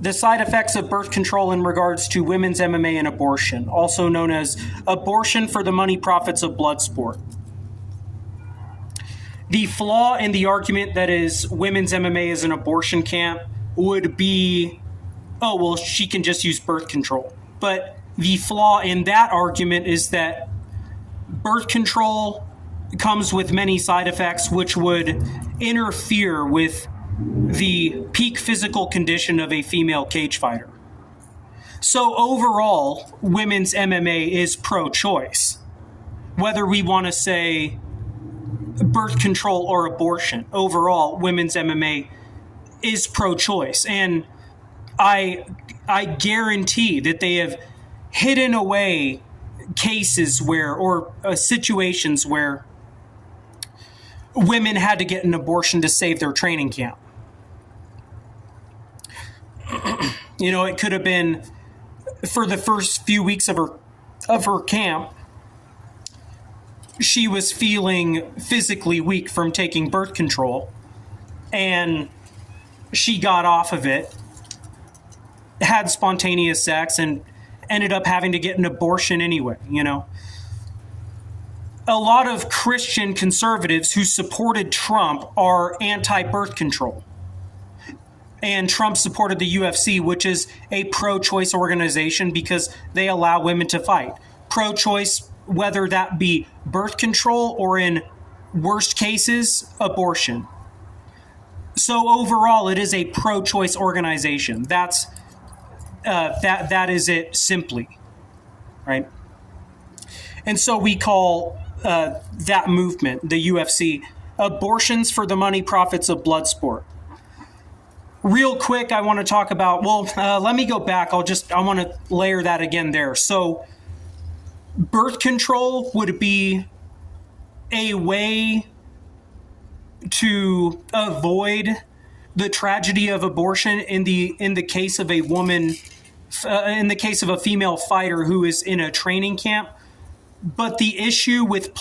the side effects of birth control in regards to women's MMA and abortion, also known as abortion for the money profits of Bloodsport. The flaw in the argument that is women's MMA is an abortion camp would be, oh, well, she can just use birth control. But the flaw in that argument is that birth control comes with many side effects which would interfere with the peak physical condition of a female cage fighter. So overall, women's MMA is pro-choice. Whether we want to say birth control or abortion, overall, women's MMA is pro-choice. And I guarantee that they have hidden away cases where, or situations where women had to get an abortion to save their training camp. You know, it could have been for the first few weeks of her camp, she was feeling physically weak from taking birth control, and she got off of it, had spontaneous sex, and ended up having to get an abortion anyway, you know. A lot of Christian conservatives who supported Trump are anti-birth control. And Trump supported the UFC, which is a pro-choice organization because they allow women to fight. Pro-choice, whether that be birth control or in worst cases, abortion. So overall, it is a pro-choice organization. That is it simply, right? And so we call that movement, the UFC, abortions for the money profits of Bloodsport. Real quick, I want to talk about, let me go back. I want to layer that again there. So birth control would be a way to avoid the tragedy of abortion in the case of a woman, in the case of a female fighter who is in a training camp. But the issue with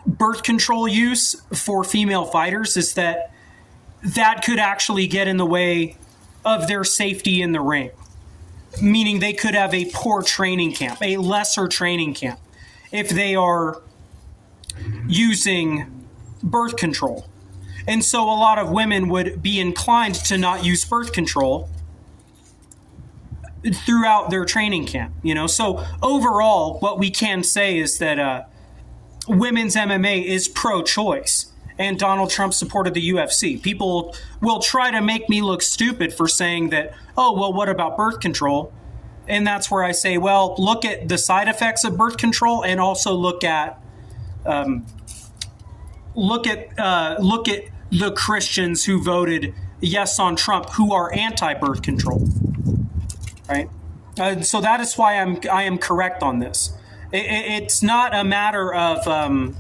birth control use for female fighters is that could actually get in the way of their safety in the ring. Meaning they could have a poor training camp, a lesser training camp, if they are using birth control. And so a lot of women would be inclined to not use birth control throughout their training camp, you know. So overall, what we can say is that women's MMA is pro-choice, and Donald Trump supported the UFC. People will try to make me look stupid for saying that, oh, well, what about birth control? And that's where I say, well, look at the side effects of birth control, and also look at the Christians who voted yes on Trump, who are anti-birth control, right? So that is why I am correct on this. It's not a matter of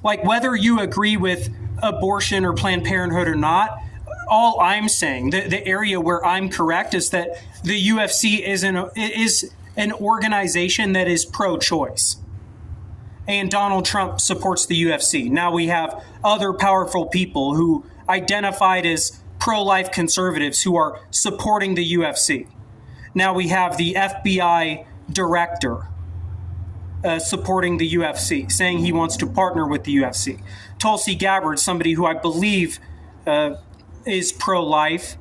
like whether you agree with abortion or Planned Parenthood or not. All I'm saying, the area where I'm correct, is that the UFC is an organization that is pro-choice. And Donald Trump supports the UFC. Now we have other powerful people who identified as pro-life conservatives who are supporting the UFC. Now we have the FBI director supporting the UFC, saying he wants to partner with the UFC. Tulsi Gabbard, somebody who I believe is pro-life,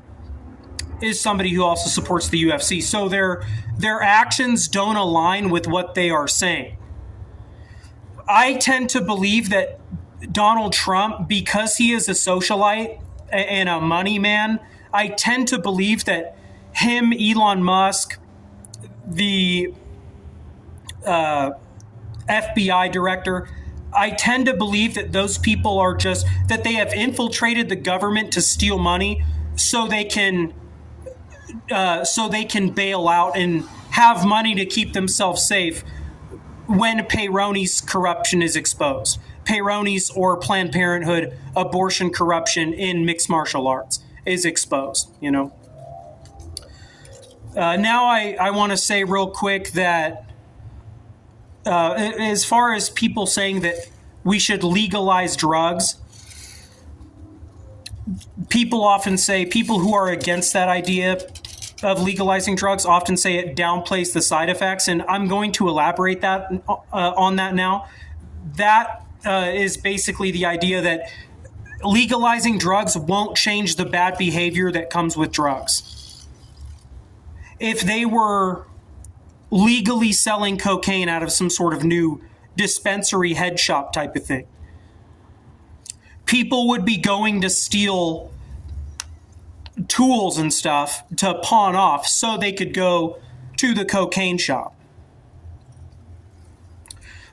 is somebody who also supports the UFC. So their actions don't align with what they are saying. I tend to believe that Donald Trump, because he is a socialite and a money man, I tend to believe that him, Elon Musk, the FBI director, I tend to believe that those people are just, that they have infiltrated the government to steal money so they can bail out and have money to keep themselves safe when Peyronie's corruption is exposed. Peyronie's or Planned Parenthood abortion corruption in mixed martial arts is exposed, you know. Now I want to say real quick that as far as people saying that we should legalize drugs, people often say, people who are against that idea of legalizing drugs often say it downplays the side effects, and I'm going to elaborate that on that now. That is basically the idea that legalizing drugs won't change the bad behavior that comes with drugs. If they were legally selling cocaine out of some sort of new dispensary head shop type of thing, people would be going to steal tools and stuff to pawn off so they could go to the cocaine shop.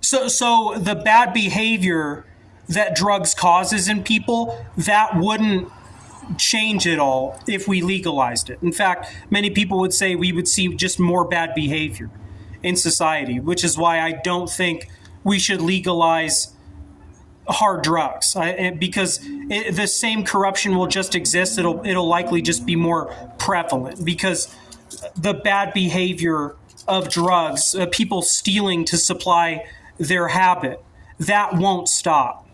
So the bad behavior that drugs causes in people, that wouldn't change it all if we legalized it. In fact, many people would say we would see just more bad behavior in society, which is why I don't think we should legalize hard drugs, because the same corruption will just exist. It'll likely just be more prevalent because the bad behavior of drugs, people stealing to supply their habit, that won't stop.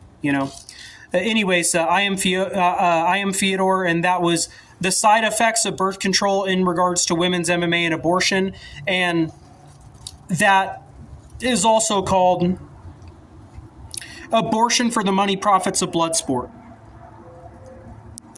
Anyways, I am Fyodor, and that was the side effects of birth control in regards to women's MMA and abortion, and that is also called Abortion for the Money Profits of Bloodsport.